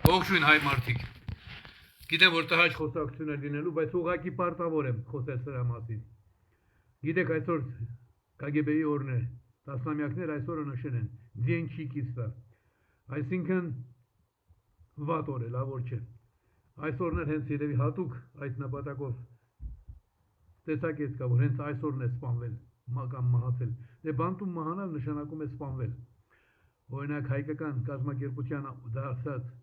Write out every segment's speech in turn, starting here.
Ողջույն հայ մարդիկ։ Գիտեմ, որ տհաճ խոսակցություն է լինելու, բայց ուղղակի պարտավոր եմ խոսել սրա մասին։ Գիտեք, այսօր KGB-ի օրն է, տասնամյակներ այսօրը նշել են Դեն Չիկիստա, այսինքն վատ օր է, լավ օր չէ։ Այսօրն էլ հենց երևի հատուկ այդ նպատակով տեսակետ կա, որ հենց այսօրն է սպանվել կամ մահացել։ Դե բանտում մահանալ նշանակում է սպանվել։ Օրինակ հայկական կազմակերպության դարձած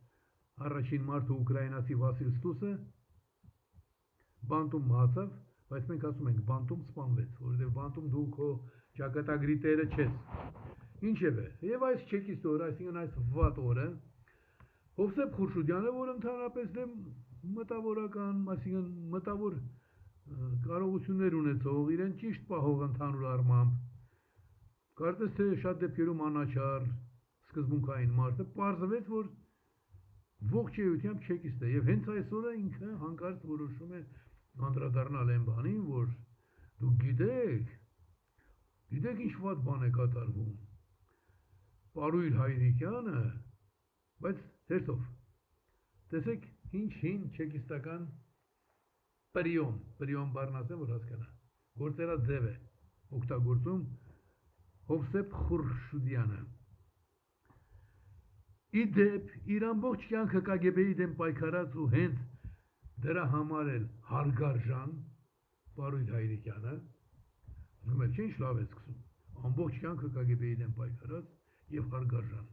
առաջին մարդը ուկրաինացի Վասիլ Ստուսը բանտում մահացավ, բայց մենք ասում ենք բանտում սպանվեց, որովհետև բանտում դու քո ճակատագրի տերը չես։ Ինչևէ, եւ այս չեկիստ օրը, այսինքն այս վատ օրը Հովսեփ Խուրշուդյանը, որ ընդհանրապես մտավորական, այսինքն մտավոր կարողություններ ունեցող, իրեն ճիշտ պահող ընդհանուր առմամբ, կարծես թե շատ դեպքերում անաչառ, սկզբունքային մարդը, պարզվեց, որ ողջ էությամբ չեկիստ է, եւ հենց այսօրը ինքը հանկարծ որոշում է անդրադառնալ այն բանին, որ դուք գիտեք ինչ վատ բան է կատարվում, Պարույր Հայրիկյանը, բայց հերթով, տեսեք ինչ հին չեկիստական պրիոմ բառն ասեմ, որ հասկանա, գործելաձև է օգտագործում Հովսեփ Խուրշուդյանը։ Իդեպ իր ամբողջ կյանքը KGB-ի դեմ պայքարած ու հենց դրա համար էլ հարգարժան Պարույր Հայրիկյանը, ասում եք, ինչ լավ է սկսում, ամբողջ կյանքը KGB-ի դեմ պայքարած եւ հարգարժան,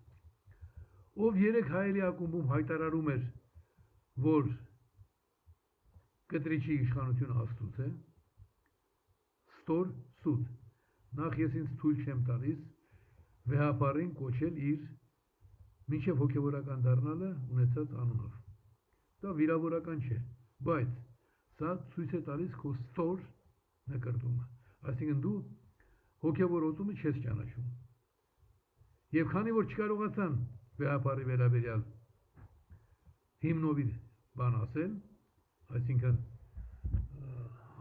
ով երեք հայելի ակումբում հայտարարում էր, որ կտրիչի իշխանությունը աստուծ է, ստոր սուտ, նախ ես ինձ թույլ չեմ տալիս վեհապարին կոչել իր մինչև հոգևորական դառնալը ունեցած անունով։ Դա վիրավորական չէ, բայց սա ցույց է տալիս քո ստոր նկրտումը, այսինքն դու հոգևոր օծումը չես ճանաչում։ Եվ քանի որ չկարողացան վեհապարի վերաբերյալ հիմնովի բան ասել, այսինքն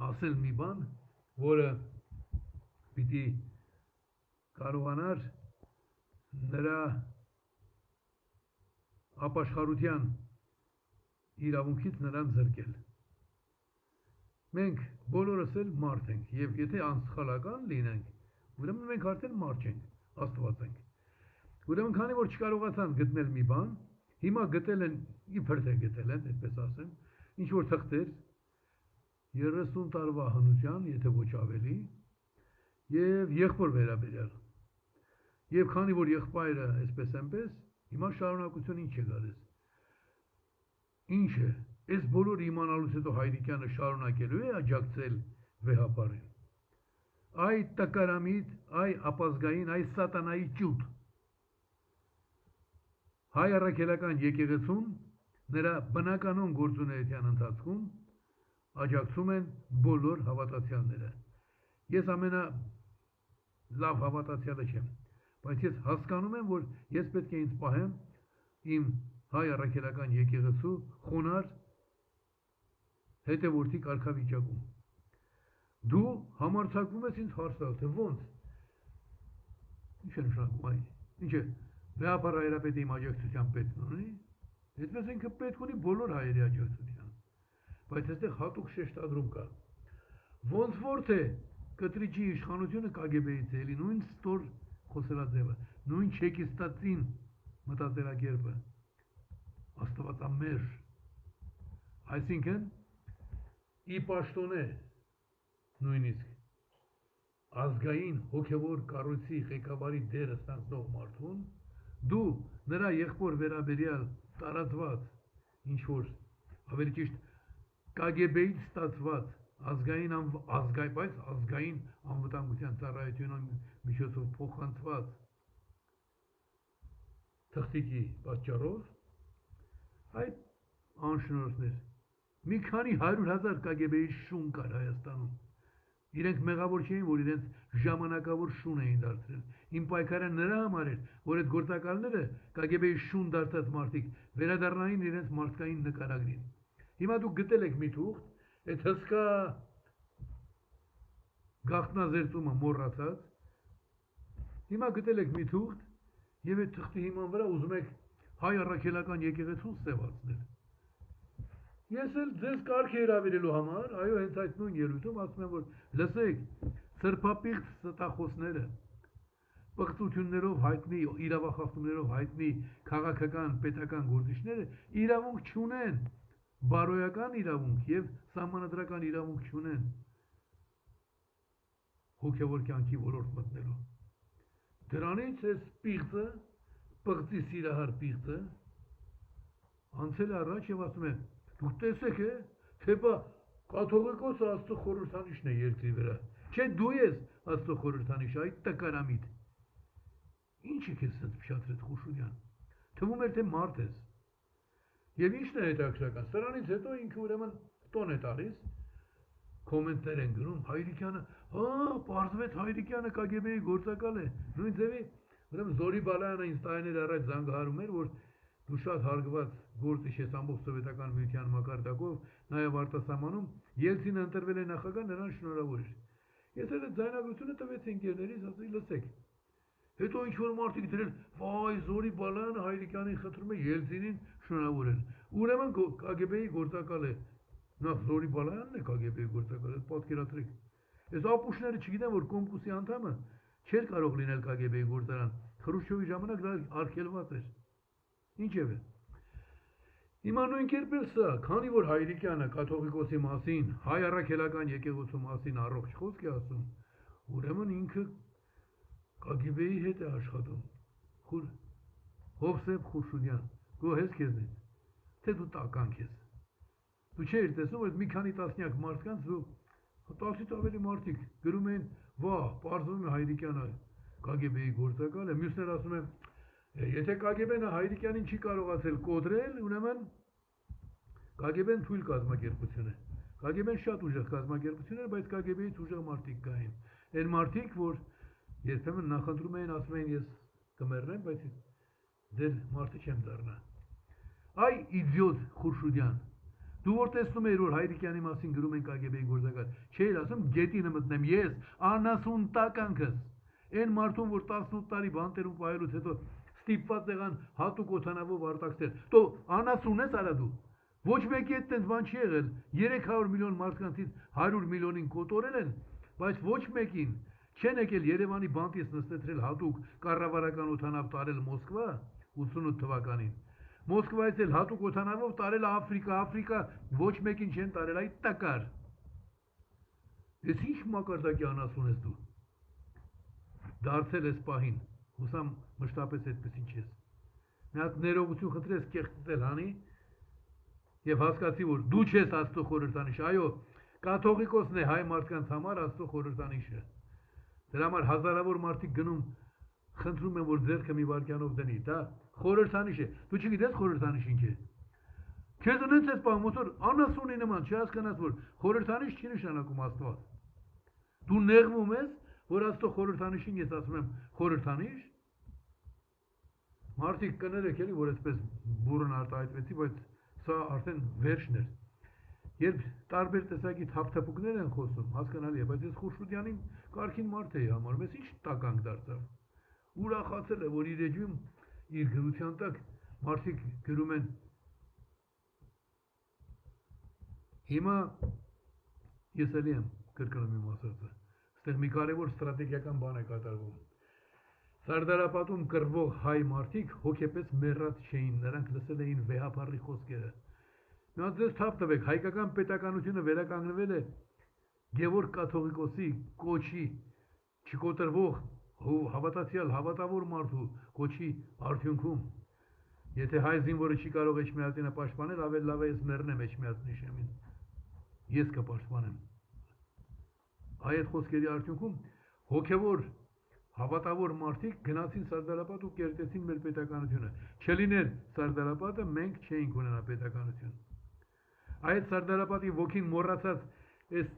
ասել մի բան, որը պիտի կարողանար նրա ապաշխարության իրավունքից նրան զրկել։ Մենք բոլորս էլ մարդ ենք, եւ եթե անսխալական լինենք, ուրեմն մենք արդեն մարդ չենք, Աստված ենք։ Ուրեմն քանի որ չկարողացան գտնել մի բան, հիմա գտել են, իբր թե գտել են, այդպես ասեմ, ինչ որ թղթեր 30 տարվա հնության, եթե ոչ ավելի, եւ եղբոր վերաբերյալ։ Եվ քանի որ եղբայրը այսպես այնպես, հիմա շարունակություն ինչ է գալիս։ Ինչ է, այս բոլորը իմանալուց հետո Հայրիկյանը շարունակելու է աջակցել վեհապարին։ Այ տկարամիտ, այ ապազգային, այ սատանայի ճուտ։ Հայ առաքելական եկեղեցուն նրա բնականon գործունեության ընթացքում աջակցում են բոլոր հավատացյալները։ Ես ամենա լավ հավատացյալը չեմ, բայց ես հասկանում եմ, որ ես պետք է ինձ պահեմ իմ հայ առաքելական եկեղեցու խոնար հետևորդի կարգավիճակում։ Դու համարձակվում ես ինձ հարց տալ, թե ոնց։ Ինչ է նշանակում այն։ Ինչ է, վեհապար հայրապետի իմ աջակցության պետք ունի, այդպես ինքը պետք ունի բոլոր հայերի աջակցության։ Բայց այստեղ հատուկ շեշտադրում կա։ Ոնց որ թե կտրիչի իշխանությունը KGB-ից է, էլի նույն ստոր խոսելաձևը, նույն չեկիստացին մտածելակերպը, աստվածամերժ, այսինքն ի պաշտոնե նույնիսկ ազգային հոգևոր կառույցի ղեկավարի դերը ստանձնող մարդուն, դու նրա եղբոր վերաբերյալ տարածված ինչ որ ավելի ճիշտ KGB-ից ստացված ազգային անվտանգության ծառայության միջոցով փոխանցված թղթիկի պատճառով այդ անշնորհներ մի քանի 100,000 KGB-ի շուն կար Հայաստանում։ Իրենք մեղավոր չէին, որ իրենց ժամանակավոր շուն էին դարձրել։ Իմ պայքարը նրա համար էր, որ այդ գործակալները KGB-ի շուն դարձած մարդիկ վերադառնային իրենց մարդկային նկարագրին։ Հիմա դուք գտել եք մի թուղթ, այդ հսկա գաղտնազերծումը մոռացած, հիմա գտել եք մի թուղթ եւ այդ թղթի հիման վրա ուզում եք հայ առաքելական եկեղեցուն ստեղծել։ Ես էլ ձեզ կարգ հրավիրելու համար, այո, հենց այդ նույն ելույթում ասում եմ, որ լսեք, սրբապիղծ ստախոսները, պղծություններով հայտնի, իրավախախտումներով հայտնի քաղաքական, պետական գործիչները իրավունք չունեն, բարոյական իրավունք եւ սահմանադրական իրավունք չունեն հոգևոր կյանքի ոլորտ մտնելու։ Դրանից էս պիղծը, պղծի սիրահար պիղծը անցել առաջ եւ ասում է դուք տեսեք է, թե բա կաթողիկոսը Աստծո խորհրդանիշն է երկրի վրա։ Չէ, դու ես Աստծո խորհրդանիշը, այդ տկարամիտ։ Ինչ է քեզ այդ փշացրեց Խուշուդյան։ Թվում էր թե մարդ ես։ Եվ ինչն է հետաքրքրական։ Սրանից հետո ինքը ուրեմն տոն է տալիս, կոմենտներ են գրում, Հայրիկյանը, պարզվեց Հայրիկյանը KGB-ի գործակալ է։ Նույն ձևի, ուրեմն Զորի Բալայանը ինձ տարիներ առաջ զանգահարում էր, որ դու շատ հարգված գործիչ ես ամբողջ սովետական միության մակարդակով, նաև արտասահմանում, Ելցինը ընտրվել է նախագահ, նրան շնորհավոր էր։ Ես էլ այդ ձայնագրությունը տվեցի ընկերներից, ասեցի լսեք։ Հետո ինչ-որ մարդիկ դրել, վայ, Զորի Բալայանը Հայրիկյանին խնդրում է Ելցինին շնորհավորել։ Ուրեմն KGB-ի գործակալ է։ Նախ Զորի Բալայանն է KGB-ի գործակալը, պատկերացրեք։ Այս ապուշները չգիտեմ, որ Կոմկուսի անդամը չէր կարող լինել KGB-ի գործարան։ Խրուշչովի ժամանակ դա արգելված էր։ Ինչևէ։ Հիմա նույն կերպ էլ սա, քանի որ Հայրիկյանը կաթողիկոսի մասին, հայ առաքելական եկեղեցու մասին առողջ խոսք է ասում, ուրեմն ինքը KGB-ի հետ է աշխատում։ Հովսեփ Խուշուդյան, գոհ ես քեզնից, թե դու տականք ես։ Դու չէիր տեսնում, որ մի քանի տասնյակ մարդկանց դու 10-ից ավելի մարդիկ գրում էին, վա, պարզվում է Հայրիկյանը KGB-ի գործակալ է, մյուսներ ասում են, եթե KGB-ն Հայրիկյանին չի կարողացել կոտրել, ուրեմն KGB-ն թույլ կազմակերպություն է։ KGB-ն շատ ուժեղ կազմակերպություն է, բայց KGB-ից ուժեղ մարդիկ կային։ Այն մարդիկ, որ երբեմն նախընտրում էին, ասում էին, ես կմեռնեմ, բայց դեր մարդը չեմ դառնա։ Այ իդիոտ Խուրշուդյան, դու որ տեսնում ես, որ Հայրիկյանի մասին գրում են KGB-ի գործակալ, չէիր ասում գետինը մտնեմ ես, անասուն տականքս։ Այն մարդուն, որ 18 տարի բանտերում պայելուց հետո ստիպված եղան հատուկ օդանավով արտաքսել, դու անասուն ես արա դու։ Ոչ մեկի հետ տենց բան չի եղել, 300 միլիոն մարդկանցից 100 միլիոնին կոտորել են, բայց ոչ մեկին չեն եկել Երևանի բանտից նստեցրել հատուկ կառավարական օդանավ տարել Մոսկվա 88 թվականին։ Մոսկվայից էլ հատուկ օդանավով տարել Աֆրիկա, ոչ մեկին չեն տարել, այդ տակար։ Ես ինչ մակարդակի անասուն ես դու։ Դարձել ես պահին, հուսամ մշտապես այդպեսին չես։ Մի հատ ներողություն խնդրես կեղծել հանի եւ հասկացի, որ դու չես Աստծո խորհրդանիշը, այո, կաթողիկոսն է հայ մարդկանց համար Աստծո խորհրդանիշը։ Դրա համար հազարավոր մարդիկ գնում խնդրում են, որ ձեռքը մի վայրկյանով դնի, դա խորհրդանիշ է։ Դու չգիտես խորհրդանիշ ինչ է։ Քեզ ունես ես բան, ոնց որ անասունի նման, չհասկանաս, որ խորհրդանիշ չի նշանակում Աստված։ Դու նեղվում ես, որ Աստծո խորհրդանիշին ես ասում եմ խորհրդանիշ։ Մարդիկ կներեք էլի, որ այսպես բուրըն արտահայտվեցի, բայց սա արդեն վերջն էր։ Երբ տարբեր տեսակի թափթփուկներ են խոսում, հասկանալի է, բայց ես Խուրշուդյանին կարգին մարդ էի համարում, ես ինչ տականք դարձավ։ Ուրախացել է, որ իր էջում իր գրության տակ մարդիկ գրում են հիմա ես էլի եմ կրկնում իմ ասածը, այստեղ մի կարևոր ստրատեգիական բան է կատարվում։ Սարդարապատում կռվող հայ մարդիկ հոգեպես մեռած չէին, նրանք լսել էին վեհապարի խոսքերը։ Մի հատ ձեզ թափ տվեք, հայկական պետականությունը վերականգնվել է Գևորգ կաթողիկոսի կոչի չկոտրվող հավատացյալ հավատավոր մարդու կոչի արդյունքում, եթե հայ զինվորը չի կարող Էջմիածինը պաշտպանել, ավելի լավ է ես մեռնեմ Էջմիածնի շեմին, ես կպաշտպանեմ։ Այդ խոսքերի արդյունքում հոգևոր հավատավոր մարդիկ գնացին Սարդարապատ ու կերտեցին մեր պետականությունը։ Չլիներ Սարդարապատը, մենք չէինք ունենա պետականություն։ Այդ Սարդարապատի ոգին մոռացած այս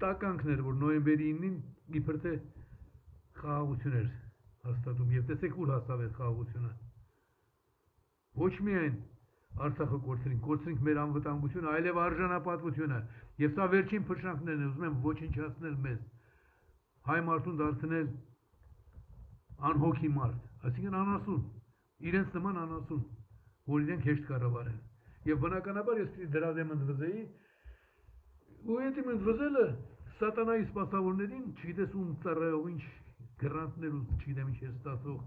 տականքն էր, որ նոյեմբերի 9-ին իբր թե խաղաղություն էր հաստատում, եւ տեսեք ուր հաստավ այդ խաղաղությունը։ Ոչ միայն Արցախը կորցրինք մեր անվտանգությունը, այլև արժանապատվությունը, եւ սա վերջին փշրանքներն են, ուզում եմ ոչնչացնել մեզ, հայ մարդուն դարձնել անհոգի մարդ, այսինքն անասուն, իրենց նման անասուն, որ իրենք հեշտ կառավարեն։ Եվ բնականաբար ես պիտի դրա դեմ ընդվզեի, ու այդ իմ ընդվզելը սատանայի սպասավորներին, չգիտես ում ծառայող ինչ գրանտներ ու չգիտեմ ինչ է ստացող,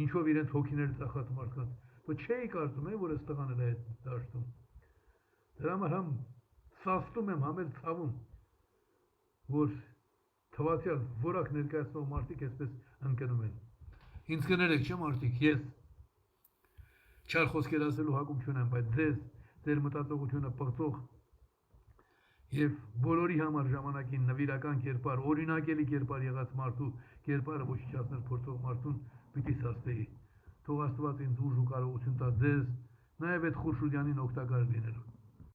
ինչով իրենց հոգիները ծախած մարդկանց, որ չէի կարծում որ այս տղան էլ է այդ դաշտում։ Դրա համար համ սաստում եմ, համ էլ ցավում, որ թվացյալ որակ ներկայացնող մարդիկ այսպես ընկնում են։ Ինձ կներեք, չէ՞ մարդիկ, ես չար խոսքեր ասելու հակում չունեմ, բայց ձեր մտածողությունը պղծող եւ բոլորի համար ժամանակին նվիրական կերպար, օրինակելի կերպար եղած մարդու կերպարը ոչնչացնել փորձող մարդուն պիտի սաստեի։ Թող Աստված ինձ ուժ ու կարողություն տա ձեզ, նաեւ այդ Խուրշուդյանին օգտակար լինելու։